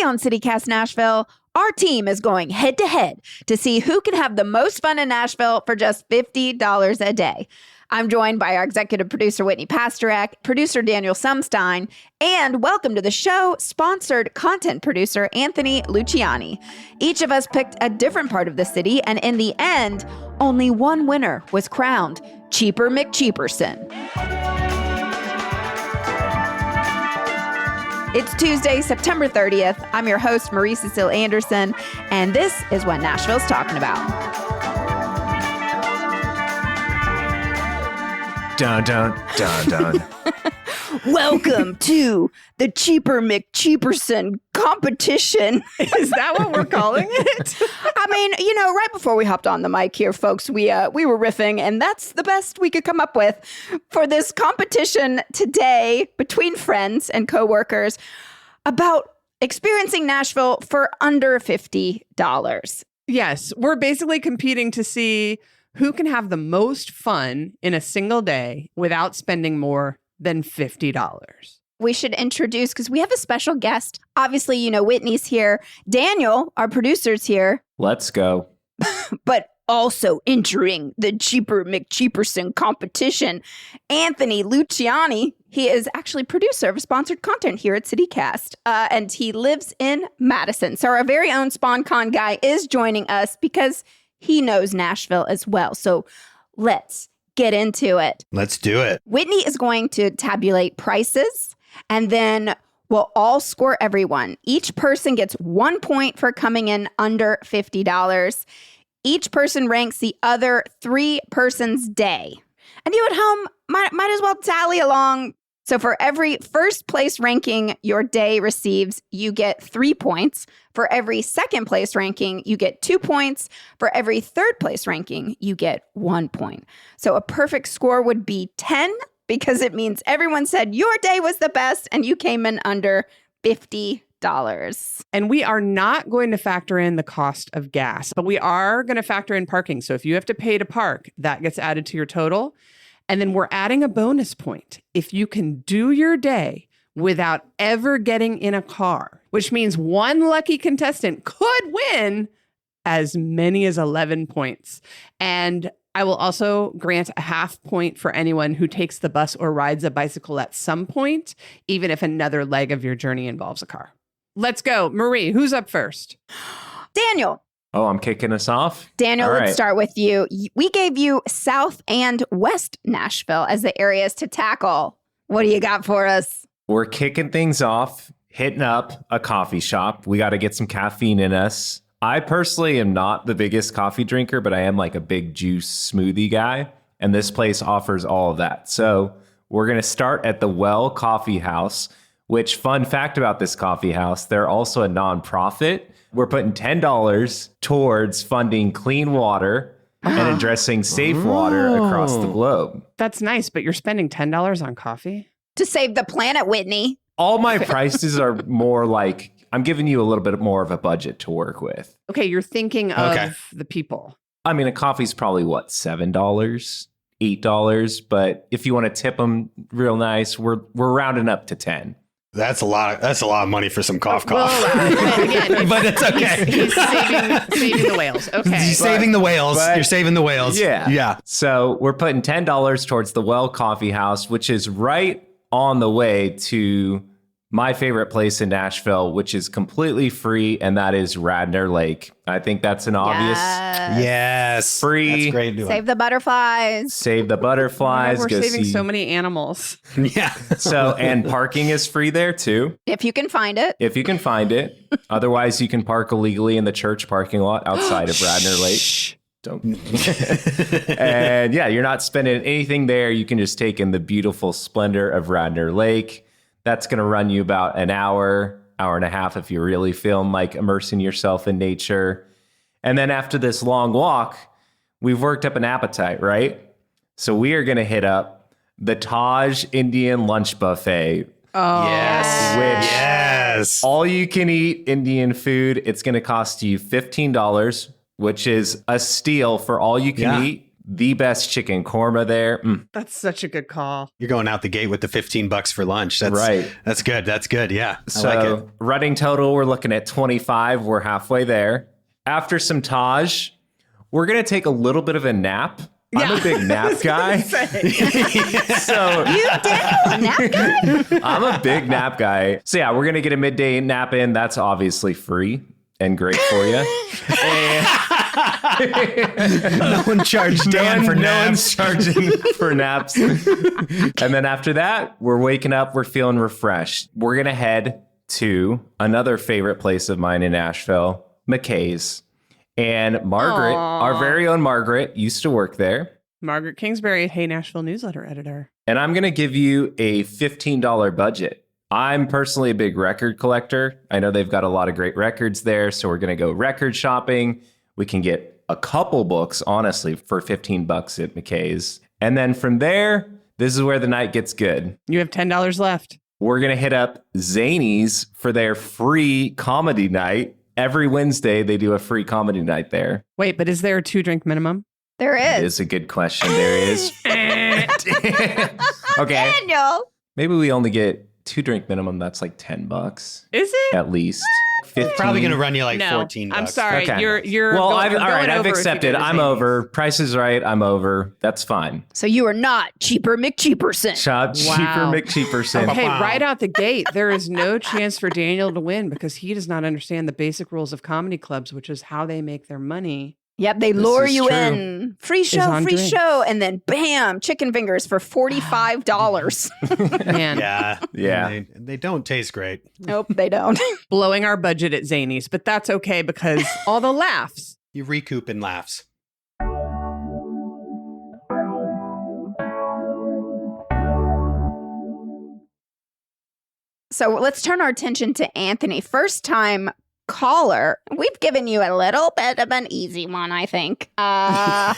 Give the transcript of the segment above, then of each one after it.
on CityCast Nashville, our team is going head to head to see who can have the most fun in Nashville for just $50 a day. I'm joined by our executive producer, Whitney Pasterek, producer Daniel Sumstein, and welcome to the show, sponsored content producer Anthony Luciani. Each of us picked a different part of the city, and in the end, only one winner was crowned, Cheaper McCheaperson. It's Tuesday, September 30th. I'm your host, Marie Cecile Anderson, and this is what Nashville's talking about. Dun, dun, dun, dun. Welcome to the Cheaper McCheaperson competition. Is that what we're calling it? I mean, right before we hopped on the mic here, folks, we were riffing, and that's the best we could come up with for this competition today between friends and coworkers about experiencing Nashville for under $50. Yes, we're basically competing to see who can have the most fun in a single day without spending more than $50. We should introduce, because we have a special guest. Obviously, Whitney's here. Daniel, our producer's here. Let's go. But also entering the Cheaper McCheaperson competition, Anthony Luciani. He is actually producer of sponsored content here at CityCast, and he lives in Madison. So our very own SpawnCon guy is joining us because he knows Nashville as well. So let's get into it. Let's do it. Whitney is going to tabulate prices, and then we'll all score everyone. Each person gets 1 point for coming in under $50. Each person ranks the other 3 persons' day. And you at home might as well tally along. So for every first place ranking your day receives, you get 3 points. For every second place ranking, you get 2 points. For every third place ranking, you get 1 point. So a perfect score would be 10 because it means everyone said your day was the best and you came in under $50. And we are not going to factor in the cost of gas, but we are going to factor in parking. So if you have to pay to park, that gets added to your total. And then we're adding a bonus point if you can do your day without ever getting in a car, which means one lucky contestant could win as many as 11 points. And I will also grant a half point for anyone who takes the bus or rides a bicycle at some point, even if another leg of your journey involves a car. Let's go. Marie, who's up first? Daniel. Oh, I'm kicking us off? Daniel, All let's right. start with you. We gave you South and West Nashville as the areas to tackle. What do you got for us? We're kicking things off, hitting up a coffee shop. We got to get some caffeine in us. I personally am not the biggest coffee drinker, but I am like a big juice smoothie guy. And this place offers all of that. So we're going to start at the Well Coffee House, which, fun fact about this coffee house, they're also a nonprofit. We're putting $10 towards funding clean water and addressing safe water across the globe. That's nice, but you're spending $10 on coffee? To save the planet, Whitney. All my prices are more like, I'm giving you a little bit more of a budget to work with. Okay, you're thinking of the people. I mean, a coffee's probably what, $7, $8, but if you want to tip them real nice, we're rounding up to 10. That's a lot of money for some cough. Well, again, But it's okay. He's saving the whales. Okay. You're saving the whales. You're saving the whales. Yeah. Yeah. So we're putting $10 towards the Well Coffee House, which is right on the way to my favorite place in Nashville, which is completely free, and that is Radnor Lake. I think that's an obvious Yes. free. That's great. Save the butterflies. Save the butterflies. We're go saving see. so many animals. Yeah. So, and parking is free there too, If you can find it. if you can find it. Otherwise, you can park illegally in the church parking lot outside of Radnor Lake. Don't. And yeah, you're not spending anything there. You can just take in the beautiful splendor of Radnor Lake. That's going to run you about an hour and a half if you're really feeling like immersing yourself in nature. And then after this long walk, we've worked up an appetite, right? So we are going to hit up the Taj Indian Lunch Buffet. Oh, Yes. Which Yes. all you can eat Indian food. It's going to cost you $15, which is a steal for all you can eat. the best chicken korma there. That's such a good call. You're going out the gate with the $15 for lunch. That's Right. That's good. That's good. Yeah. I So like it. running total, we're looking at 25. We're halfway there. After some Taj, we're going to take a little bit of a nap. I'm a big nap guy. So You, Daniel, a nap guy? I'm a big nap guy. So yeah, we're going to get a midday nap in. That's obviously free and great for you. No one charged Dan for no naps. one's charging for naps. And then after that, we're waking up, we're feeling refreshed. We're going to head to another favorite place of mine in Nashville, McKay's. And Margaret, our very own Margaret, used to work there. Margaret Kingsbury, Hey Nashville newsletter editor. And I'm going to give you a $15 budget. I'm personally a big record collector. I know they've got a lot of great records there. So we're going to go record shopping. We can get a couple books, honestly, for $15 at McKay's. And then from there, this is where the night gets good. You have $10 left. We're going to hit up Zany's for their free comedy night. Every Wednesday, they do a free comedy night there. Wait, but is there a 2-drink minimum? There It is. is a good question. There is. Okay. Daniel. Maybe we only get 2-drink minimum. That's like $10 Is it? at least. 15. Probably going to run you like No, $14. I'm sorry. Okay. You're Well, going, all right. I've over if you accepted. go to I'm Zany's. over. Price is right. I'm over. That's fine. So you are not cheaper McCheaperson. Chop cheaper Wow. McCheaperson. Okay, Wow. right out the gate, there is no chance for Daniel to win because he does not understand the basic rules of comedy clubs, which is how they make their money. Yep, they This lure is you true. in. Free on show, drinks. and then bam, chicken fingers for $45. Man, Yeah. Yeah. They don't taste great. Nope, they don't. blowing our budget at Zany's, but that's okay because all the laughs. You recoup in laughs. So let's turn our attention to Anthony. First time caller. We've given you a little bit of an easy one, I think. I'm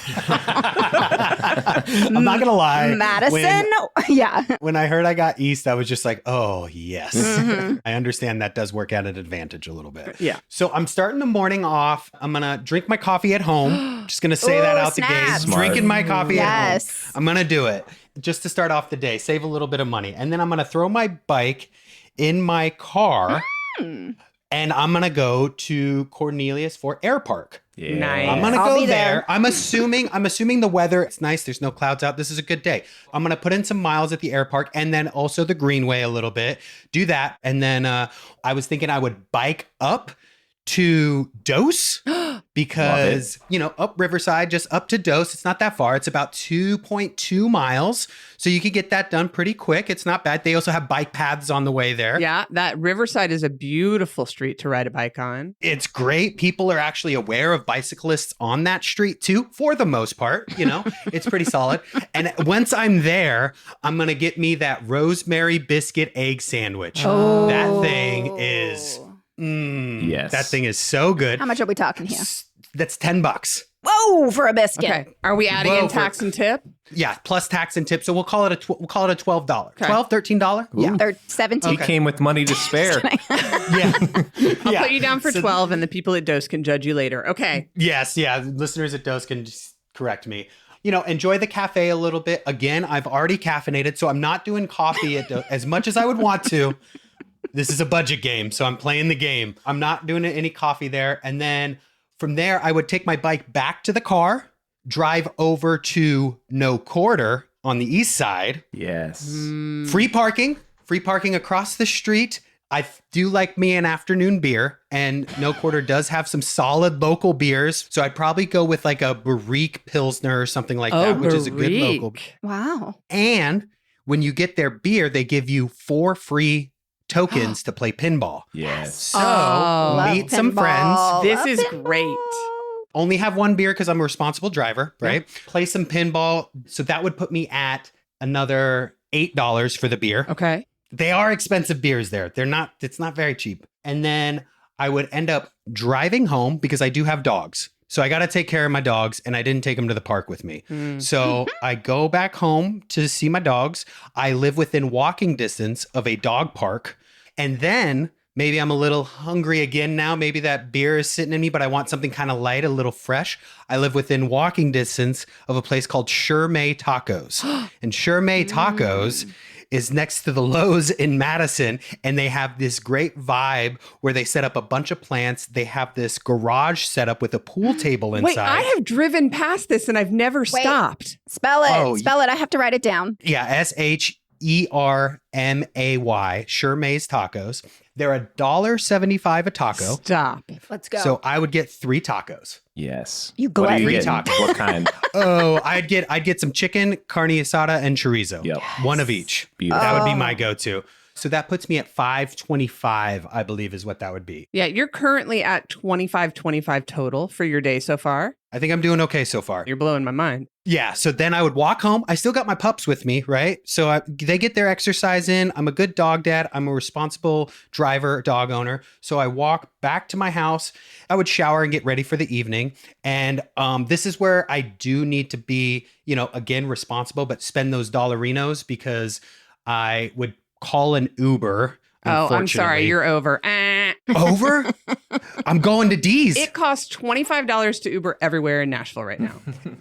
not going to lie. Madison? Yeah. When I heard I got East, I was just like, oh, yes. Mhm. I understand that does work at an advantage a little bit. Yeah. So I'm starting the morning off. I'm going to drink my coffee at home. Just going to say that Ooh, out the gate. snaps. Smart. Drinking my coffee at home. Yes. I'm going to do it just to start off the day, save a little bit of money. And then I'm going to throw my bike in my car and I'm going to go to Cornelius for Air Park. Yeah. Nice. I'm gonna I'll go be there. there. I'm assuming the weather. It's nice. There's no clouds out. This is a good day. I'm gonna put in some miles at the air park and then also the Greenway a little bit. Do that, and then I was thinking I would bike up to Dose because up Riverside, just up to Dose. It's not that far. It's about 2.2 miles, so you could get that done pretty quick. It's not bad. They also have bike paths on the way there. Yeah, that Riverside is a beautiful street to ride a bike on. It's great. People are actually aware of bicyclists on that street too, for the most part. It's pretty solid. And once I'm there, I'm going to get me that rosemary biscuit egg sandwich. Oh. That thing is, Yes. that thing is so good. How much are we talking here? That's $10. Whoa, for a biscuit. Okay, are we adding Whoa, in tax and tip? Yeah, plus tax and tip. So we'll call it a $12. Okay. $12, $13? Yeah. They're 17. He came with money to spare. Yeah. I'll Yeah. put you down for So- 12 and the people at Dose can judge you later. Okay. Yes, yeah. Listeners at Dose can just correct me. Enjoy the cafe a little bit. Again, I've already caffeinated, so I'm not doing coffee as much as I would want to. This is a budget game, so I'm playing the game. I'm not doing any coffee there. And then from there, I would take my bike back to the car, drive over to No Quarter on the east side. Yes. Free parking across the street. I do like me an afternoon beer, and No Quarter does have some solid local beers. So I'd probably go with like a Barrique Pilsner or something like that, which is a good local. Barrique. Wow. And when you get their beer, they give you 4 free tokens to play pinball. Yes. So Oh. meet some Pinball. friends. This Love is pinball. great. Only have one beer because I'm a responsible driver, right? Play some pinball. So that would put me at another $8 for the beer. Okay. They are expensive beers there. It's not very cheap. And then I would end up driving home because I do have dogs. So I got to take care of my dogs, and I didn't take them to the park with me. So I go back home to see my dogs. I live within walking distance of a dog park. And then Maybe I'm a little hungry again now. Maybe that beer is sitting in me, but I want something kind of light, a little fresh. I live within walking distance of a place called Sure May Tacos. And Sure May Tacos is next to the Lowe's in Madison. And they have this great vibe where they set up a bunch of plants. They have this garage set up with a pool table inside. Wait, I have driven past this and I've never stopped. Spell it. Oh, Spell it. I have to write it down. Yeah, SHERMAY, Sure May's Tacos. They're $1.75 a taco. Stop. Let's go. So I would get 3 tacos. Yes. You What are you glutton. getting? Tacos. What kind? Oh, I'd get some chicken, carne asada, and chorizo. Yep. One of each. Beautiful. That would be my go-to. So that puts me at $5.25, I believe is what that would be. Yeah, you're currently at $25.25 total for your day so far. I think I'm doing okay so far. You're blowing my mind. Yeah. So then I would walk home. I still got my pups with me, right? So they get their exercise in. I'm a good dog dad. I'm a responsible driver, dog owner. So I walk back to my house. I would shower and get ready for the evening. And this is where I do need to be, again, responsible, but spend those dollarinos because I would call an Uber. Oh, I'm sorry. unfortunately. You're over. Over? I'm going to D's. It costs $25 to Uber everywhere in Nashville right now.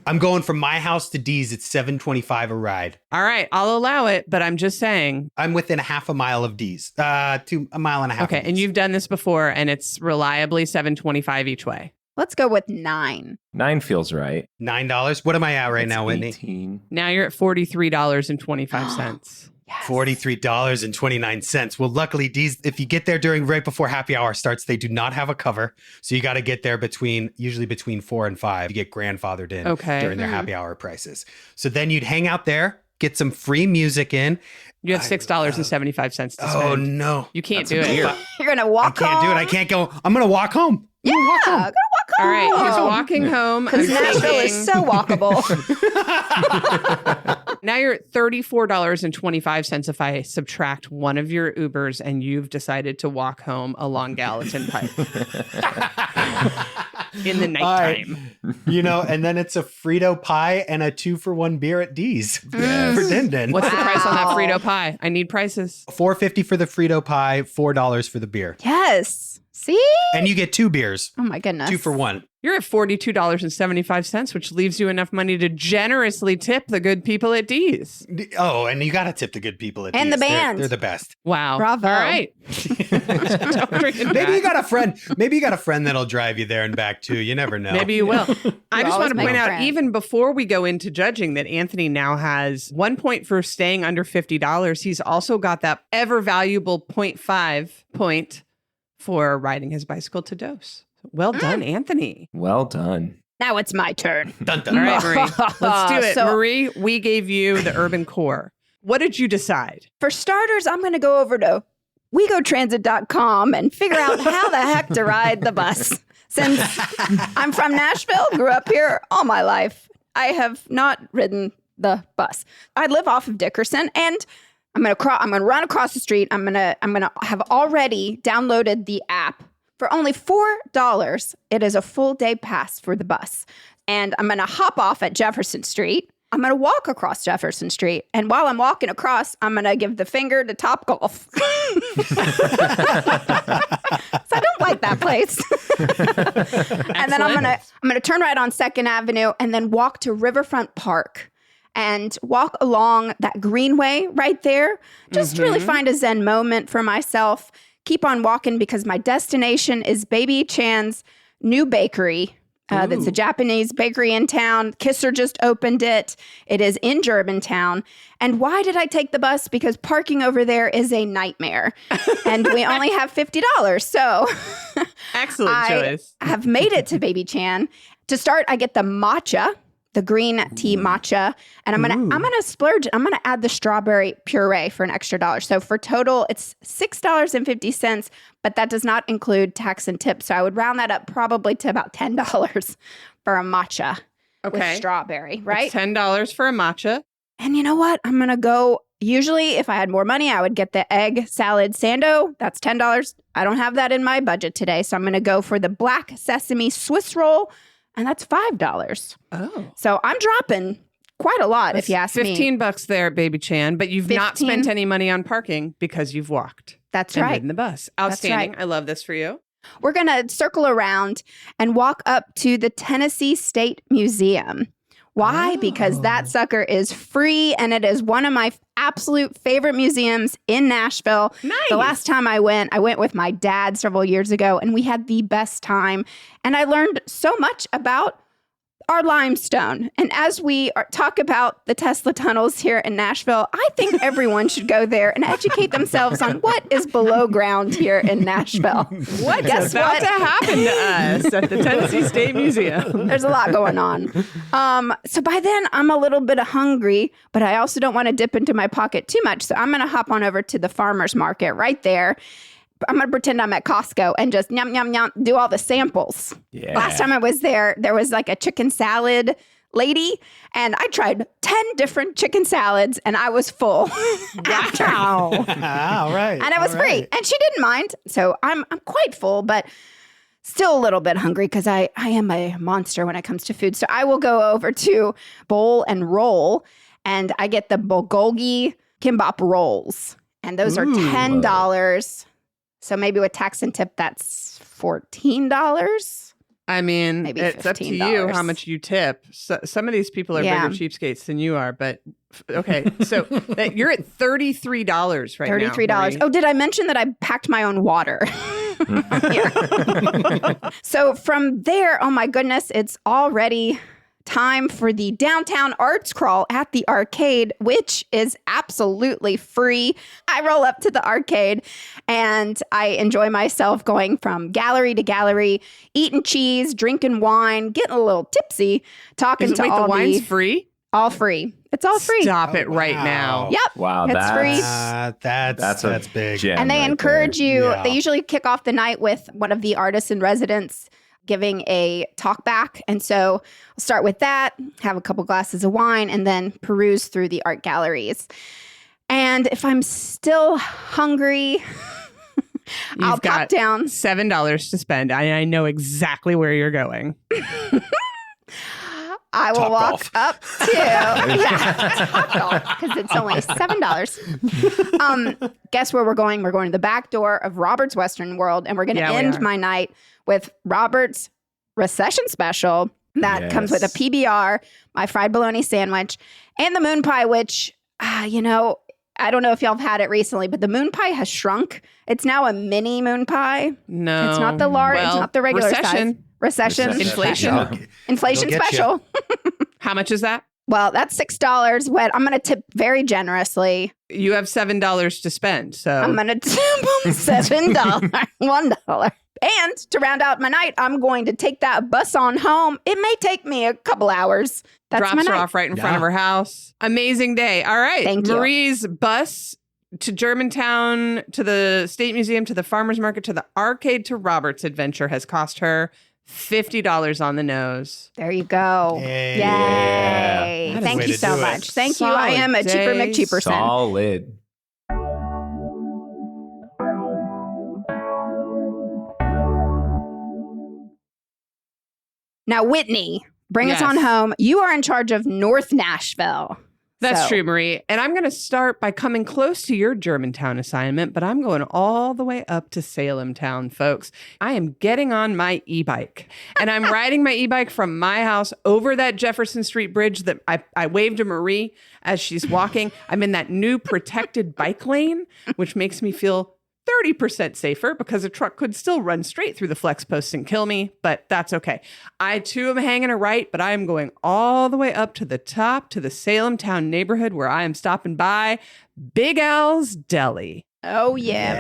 I'm going from my house to D's. It's $7.25 a ride. All right, I'll allow it, but I'm just saying. I'm within a half a mile of D's, to a mile and a half. Okay, of and D's. you've done this before, and it's reliably $7.25 each way. Let's go with 9. 9 feels right. $9. What am I at right now, Whitney? 18. Now you're at $43.25. Yes. $43.29. Well, luckily, D's, if you get there right before happy hour starts, they do not have a cover. So you got to get there usually between 4 and 5. You get grandfathered in during their happy hour prices. So then you'd hang out there, get some free music in. You have $6.75 to spend. Oh, no. You can't That's do a it. beer. You're going to I walk can't home? do it. I can't go. I'm going to walk home. Yeah, I'm going to walk All home. right, he's walking home. Because I'm Nashville is thinking- so walkable. Now you're at $34.25 if I subtract one of your Ubers and you've decided to walk home along Gallatin Pike in the nighttime. And then it's a Frito pie and a 2-for-1 beer at D's Yes. for Din Din. What's the price on that Wow. Frito pie? I need prices. $4.50 for the Frito pie, $4 for the beer. Yes. See? And you get 2 beers, Oh, my goodness. 2 for 1. You're at $42.75, which leaves you enough money to generously tip the good people at D's. Oh, and you got to tip the good people at And D's. the band. They're the best. Wow. Bravo. All right. Don't bring it Maybe you back. got a friend. Maybe you got a friend that'll drive you there and back too. You never know. Maybe you will. I just always want to make point a out, friend. even before we go into judging, that Anthony now has 1 point for staying under $50. He's also got that ever valuable 0.5 point for riding his bicycle to Dose. Well done, Anthony. Well done. Now it's my turn. Dun, dun. All right, Marie. Let's do it. So- Marie, we gave you the urban core. What did you decide? For starters, I'm going to go over to wegotransit.com and figure out how the heck to ride the bus. Since I'm from Nashville, grew up here all my life, I have not ridden the bus. I live off of Dickerson, and I'm going to run across the street. I'm going to have already downloaded the app. For only $4, it is a full day pass for the bus. And I'm going to hop off at Jefferson Street. I'm going to walk across Jefferson Street. And while I'm walking across, I'm going to give the finger to Topgolf. So I don't like that place. And then I'm going to turn right on 2nd Avenue and then walk to Riverfront Park and walk along that greenway right there. Just to really find a Zen moment for myself. Keep on walking because my destination is Baby Chan's new bakery. That's a Japanese bakery in town. Kisser just opened it. It is in Germantown. And why did I take the bus? Because parking over there is a nightmare. And we only have $50. So Excellent choice. I have made it to Baby Chan. To start, I get the matcha, the green tea matcha, and I'm gonna splurge. I'm gonna add the strawberry puree for an extra $1. So for total, it's $6.50, but that does not include tax and tips. So I would round that up probably to about $10 for a matcha with Okay. strawberry, right? It's $10 for a matcha. And you know what? I'm gonna go. Usually, if I had more money, I would get the egg salad sando. That's $10. I don't have that in my budget today, so I'm gonna go for the black sesame Swiss roll. And that's $5. Oh. So I'm dropping quite a lot, if you ask me. $15 there, Baby Chan, but you've not 15? spent any money on parking because you've walked. That's and right. ridden the bus. That's Outstanding. right. I love this for you. We're going to circle around and walk up to the Tennessee State Museum. Why? Because that sucker is free, and it is one of my absolute favorite museums in Nashville. Nice. The last time I went with my dad several years ago, and we had the best time. And I learned so much about our limestone. And as we talk about the Tesla tunnels here in Nashville, I think everyone should go there and educate themselves on what is below ground here in Nashville. What's Guess about what? to happen to us at the Tennessee State Museum? There's a lot going on. So by then, I'm a little bit hungry, but I also don't want to dip into my pocket too much. So I'm going to hop on over to the farmer's market right there. I'm going to pretend I'm at Costco and just yum, yum, yum, do all the samples. Yeah. Last time I was there was like a chicken salad lady, and I tried 10 different chicken salads, and I was full. Wow. All right. And it was free, and she didn't mind. So I'm quite full, but still a little bit hungry because I am a monster when it comes to food. So I will go over to Bowl and Roll, and I get the bulgogi kimbap rolls, and those are $10. So maybe with tax and tip, that's $14. I mean, Maybe it's up to you $15. how much you tip. So, some of these people are Yeah. bigger cheapskates than you are, but okay. So you're at $33 right now. $33. Marie. Oh, did I mention that I packed my own water? So from there, oh my goodness, it's already time for the downtown arts crawl at the arcade, which is absolutely free. I roll up to the arcade and I enjoy myself going from gallery to gallery, eating cheese, drinking wine, getting a little tipsy, talking to Wait, all the wine's free? all free. It's all free. Stop it Oh, right wow. now. Yep. Wow, It's free. That's big. gem And they right encourage there. you, Yeah. they usually kick off the night with one of the artists in residence giving a talk back. And so I'll start with that, have a couple glasses of wine, and then peruse through the art galleries. And if I'm still hungry, I'll You've pop got down. $7 to spend. I know exactly where you're going. I will walk Topgolf. up to Topgolf because it's only $7. Guess where we're going? We're going to the back door of Robert's Western World, and we're going to Yeah, we end are. my night with Robert's recession special that comes with a Yes. PBR, my fried bologna sandwich, and the moon pie, which I don't know if y'all have had it recently, but the moon pie has shrunk. It's now a mini moon pie. No. It's not the large. It's Well, not the regular recession. size. Recession. Inflation. Inflation It'll get ya. special. How much is that? Well, that's $6. What I'm going to tip very generously. You have $7 to spend. So I'm going to tip them $7, $1. And to round out my night, I'm going to take that bus on home. It may take me a couple hours. That's my drops her night. off right in front of Yeah. her house. Amazing day. All right. Thank you. Marie's bus to Germantown, to the State Museum, to the Farmer's Market, to the arcade, to Robert's adventure has cost her $50 on the nose. There you go. Yay. Yay. That is Thank the you way to so do it. much. Thank you. I Solid am a cheaper day. McCheaperson. Solid. Now, Whitney, bring us Yes. on home. You are in charge of North Nashville. That's So- true, Marie. And I'm going to start by coming close to your Germantown assignment, but I'm going all the way up to Salem Town, folks. I am getting on my e-bike and I'm riding my e-bike from my house over that Jefferson Street bridge that I waved to Marie as she's walking. I'm in that new protected bike lane, which makes me feel 30% safer because a truck could still run straight through the flex posts and kill me, but that's okay. I too am hanging a right, but I am going all the way up to the top to the Salem Town neighborhood where I am stopping by Big Al's Deli. Oh, yeah,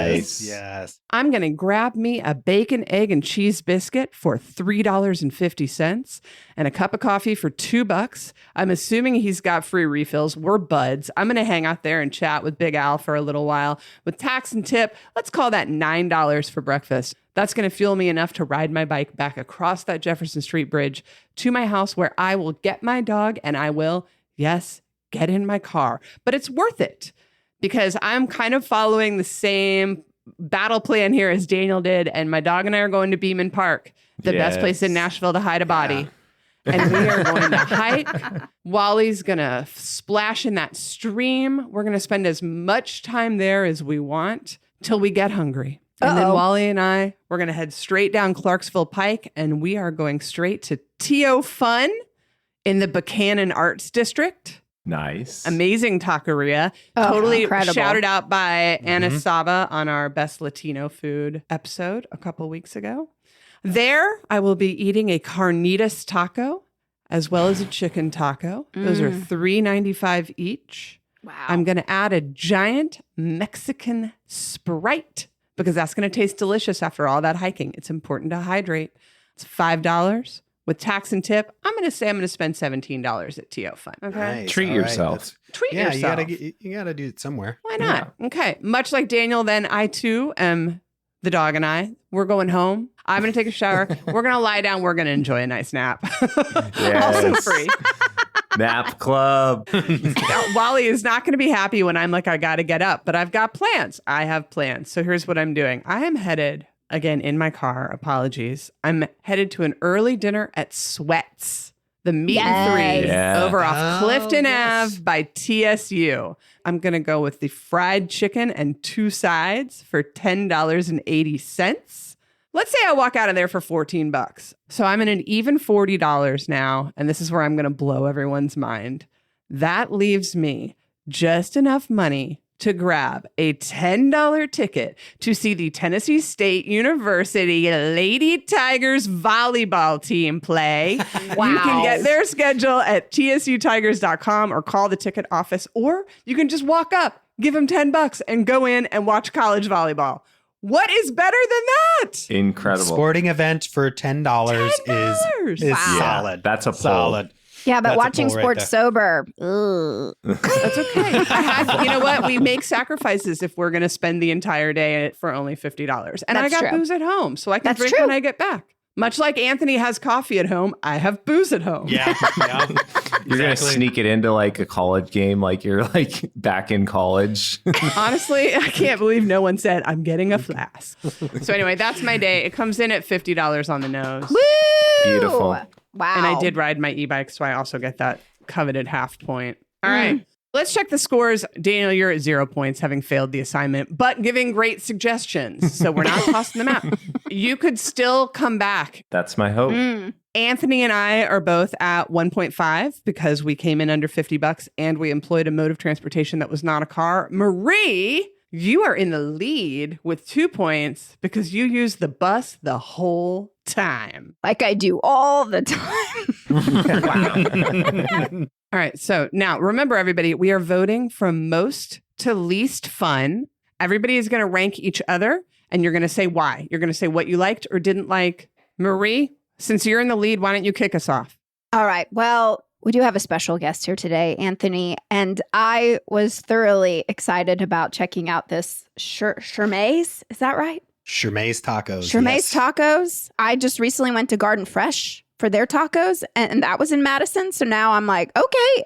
baby. Nice. Yes. I'm going to grab me a bacon, egg, and cheese biscuit for $3.50 and a cup of coffee for $2. I'm assuming he's got free refills. We're buds. I'm going to hang out there and chat with Big Al for a little while. With tax and tip, let's call that $9 for breakfast. That's going to fuel me enough to ride my bike back across that Jefferson Street bridge to my house where I will get my dog and I will, yes, get in my car. But it's worth it. Because I'm kind of following the same battle plan here as Daniel did. And my dog and I are going to Beeman Park, the best place in Yes. Nashville to hide a body. And we are going to hike. Wally's going to splash in that stream. We're going to spend as much time there as we want. till we get hungry. And then Wally and I, we're going to head straight down Clarksville Pike, and we are going straight to T.O. Fun in the Buchanan Arts District. Nice. Amazing taqueria. Totally incredible. shouted out by Anna Saba on our Best Latino Food episode a couple weeks ago. There, I will be eating a carnitas taco as well as a chicken taco. Those are $3.95 each. Wow. I'm going to add a giant Mexican Sprite because that's going to taste delicious after all that hiking. It's important to hydrate. It's $5. With tax and tip, I'm going to say I'm going to spend $17 at T.O. Fun. Okay. Nice. Treat All right. yourself. That's- Treat Yeah, yourself. you gotta do it somewhere. Why not? Okay. Much like Daniel, then I too am the dog and I. We're going home. I'm going to take a shower. We're going to lie down. We're going to enjoy a nice nap. Also Yes. free. Nap club. Wally is not going to be happy when I'm like, I got to get up, but I've got plans. I have plans. So here's what I'm doing. I am headed, again, in my car. Apologies. I'm headed to an early dinner at Sweats, the meat and three Yeah. over off Oh, Clifton yes. Ave by TSU. I'm going to go with the fried chicken and 2 sides for $10.80. Let's say I walk out of there for $14. So I'm in an even $40 now. And this is where I'm going to blow everyone's mind. That leaves me just enough money to grab a $10 ticket to see the Tennessee State University Lady Tigers volleyball team play. Wow. You can get their schedule at tsutigers.com or call the ticket office, or you can just walk up, give them $10 and go in and watch college volleyball. What is better than that? Incredible. Sporting event for $10 is Wow. solid. That's a pull. solid. Yeah, but That's a watching pull right sports there. sober. Ugh. That's okay. You know what? We make sacrifices if we're going to spend the entire day for only $50. And I That's got true. booze at home, so I can That's drink true. when I get back. Much like Anthony has coffee at home, I have booze at home. Yeah. yeah. You're going to sneak it into like a college game, like you're like back in college. Honestly, I can't believe no one said, I'm getting a flask. So anyway, that's my day. It comes in at $50 on the nose. Woo! Beautiful. Wow. And I did ride my e-bike, so I also get that coveted half point. All right. Let's check the scores. Daniel, you're at 0 points, having failed the assignment, but giving great suggestions. So we're not tossing them out. You could still come back. That's my hope. Anthony and I are both at 1.5 because we came in under $50 and we employed a mode of transportation that was not a car. Marie, you are in the lead with 2 points because you used the bus the whole time. Like I do all the time. All right. So now remember, everybody, we are voting from most to least fun. Everybody is going to rank each other and you're going to say why. You're going to say what you liked or didn't like. Marie, since you're in the lead, why don't you kick us off? All right. Well, we do have a special guest here today, Anthony, and I was thoroughly excited about checking out this Shermay's. Is that right? Shermay's Tacos. Shermay's yes. Tacos. I just recently went to Garden Fresh for their tacos, and that was in Madison. So now I'm like, okay,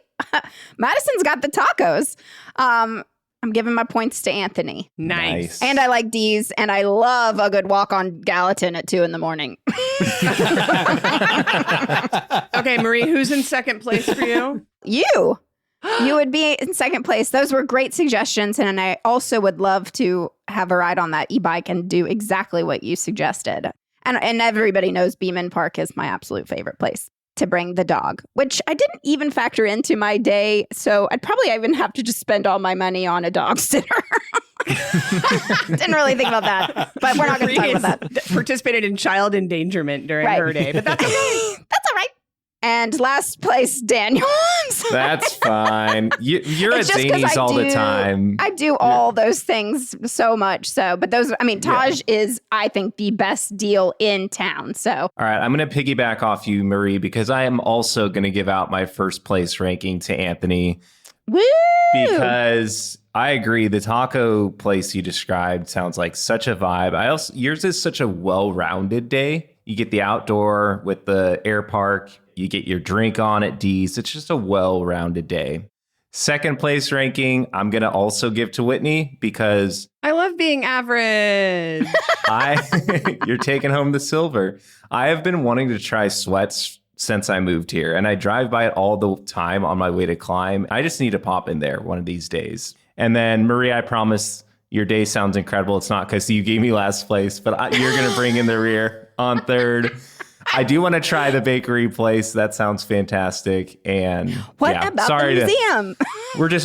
Madison's got the tacos. I'm giving my points to Anthony. Nice. And I like D's, and I love a good walk on Gallatin at 2 a.m. Okay, Marie, who's in second place for you? You would be in second place. Those were great suggestions. And I also would love to have a ride on that e-bike and do exactly what you suggested. And everybody knows Beeman Park is my absolute favorite place to bring the dog, which I didn't even factor into my day. So I'd probably even have to just spend all my money on a dog sitter. Didn't really think about that, but we're not going to talk about that. Participated in child endangerment during Right. her day, but that's okay. That's all right. And last place, Daniel. That's fine. You're It's at just 'cause Zany's I all the do- time. I do all those things so much. So, but those, I mean, Taj is, I think, the best deal in town. So, All right, I'm going to piggyback off you, Marie, because I am also going to give out my first place ranking to Anthony woo! because I agree. The taco place you described sounds like such a vibe. Yours is such a well-rounded day. You get the outdoor with the air park. You get your drink on at D's. It's just a well-rounded day. Second place ranking, I'm going to also give to Whitney because I love being average. you're taking home the silver. I have been wanting to try Sweats since I moved here, and I drive by it all the time on my way to climb. I just need to pop in there one of these days. And then, Marie, I promise Your day sounds incredible. It's not because you gave me last place, but you're going to bring in the rear on third. I do want to try the bakery place. That sounds fantastic. And what about the museum?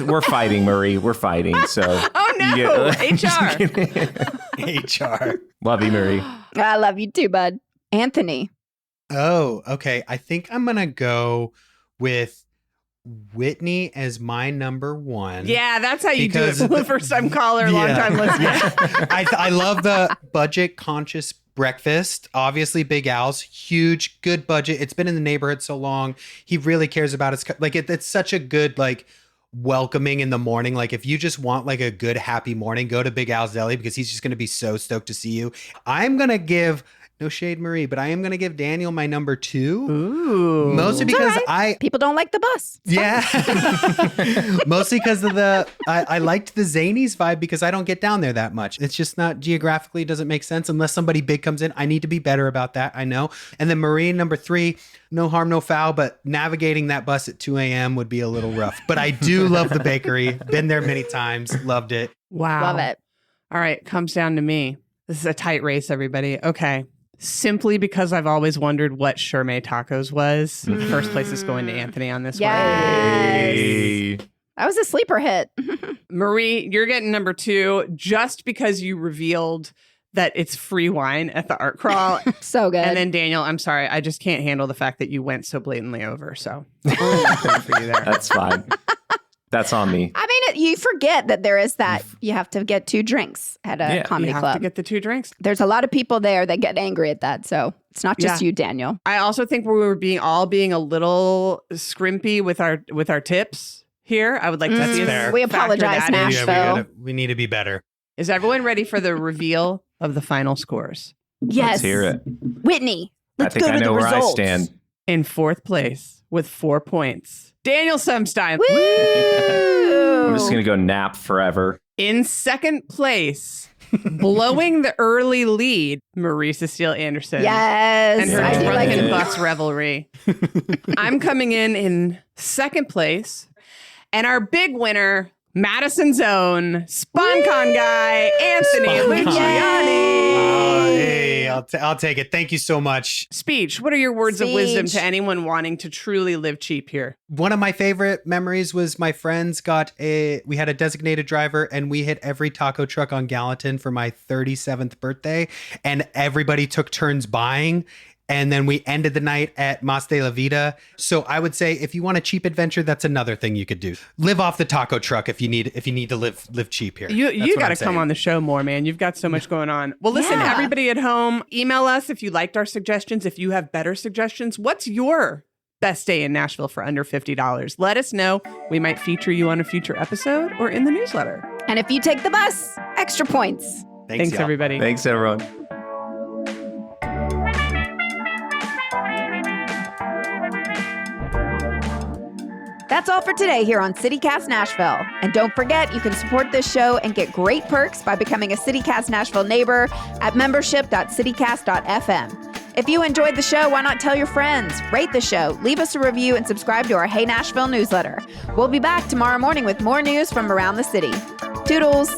We're fighting, Marie. We're fighting. So oh no, HR. Love you, Marie. I love you too, bud. Anthony. Oh, okay. I think I'm going to go with Whitney as my number one. Yeah, that's how you do it. First time caller, long time listener. I love the budget conscious breakfast. Obviously, Big Al's huge, good budget. It's been in the neighborhood so long. He really cares about his it's such a good welcoming in the morning. Like if you just want a good happy morning, go to Big Al's Deli because he's just going to be so stoked to see you. I'm going to give no shade, Marie, but I am going to give Daniel my number 2. Ooh. Mostly because people don't like the bus. Mostly because of I liked the Zanies vibe because I don't get down there that much. It's just not geographically doesn't make sense unless somebody big comes in. I need to be better about that. I know. And then Marie, number 3, no harm, no foul, but navigating that bus at 2 a.m. would be a little rough. But I do love the bakery. Been there many times. Loved it. Wow. Love it. All right. Comes down to me. This is a tight race, everybody. Okay. Simply because I've always wondered what Gourmet Tacos was. First place is going to Anthony on this one. Hey. That was a sleeper hit. Marie, you're getting number 2 just because you revealed that it's free wine at the art crawl. So good. And then Daniel, I'm sorry, I just can't handle the fact that you went so blatantly over. So for you there. That's fine. That's on me. I mean, you forget that there is that you have to get 2 drinks at a comedy you have club. to get the 2 drinks. There's a lot of people there that get angry at that. So it's not just you, Daniel. I also think we were being a little scrimpy with our tips here. I would like to see us We apologize, factor that in. Nashville. We need to be better. Is everyone ready for the reveal of the final scores? Yes. Let's hear it. Whitney, let's I think go to I know the where results. I stand. In 4th place with 4 points, Daniel Sumstein. Woo! I'm just going to go nap forever. In 2nd place, blowing the early lead, Marie Cecile Anderson. Yes. And her I do like drunken it. bus revelry. I'm coming in 2nd place. And our big winner, Madison's own SponCon guy, Anthony Luciani. Hey, I'll take it. Thank you so much. Speech. What are your words of wisdom to anyone wanting to truly live cheap here? One of my favorite memories was my friends we had a designated driver and we hit every taco truck on Gallatin for my 37th birthday and everybody took turns buying. And then we ended the night at Mas de la Vida. So I would say if you want a cheap adventure, that's another thing you could do. Live off the taco truck if you need to live cheap here. You got to come on the show more, man. You've got so much going on. Well, listen, everybody at home, email us if you liked our suggestions. If you have better suggestions, what's your best day in Nashville for under $50? Let us know. We might feature you on a future episode or in the newsletter. And if you take the bus, extra points. Thanks everybody. Thanks, everyone. That's all for today here on CityCast Nashville. And don't forget, you can support this show and get great perks by becoming a CityCast Nashville neighbor at membership.citycast.fm. If you enjoyed the show, why not tell your friends? Rate the show, leave us a review, and subscribe to our Hey Nashville newsletter. We'll be back tomorrow morning with more news from around the city. Toodles!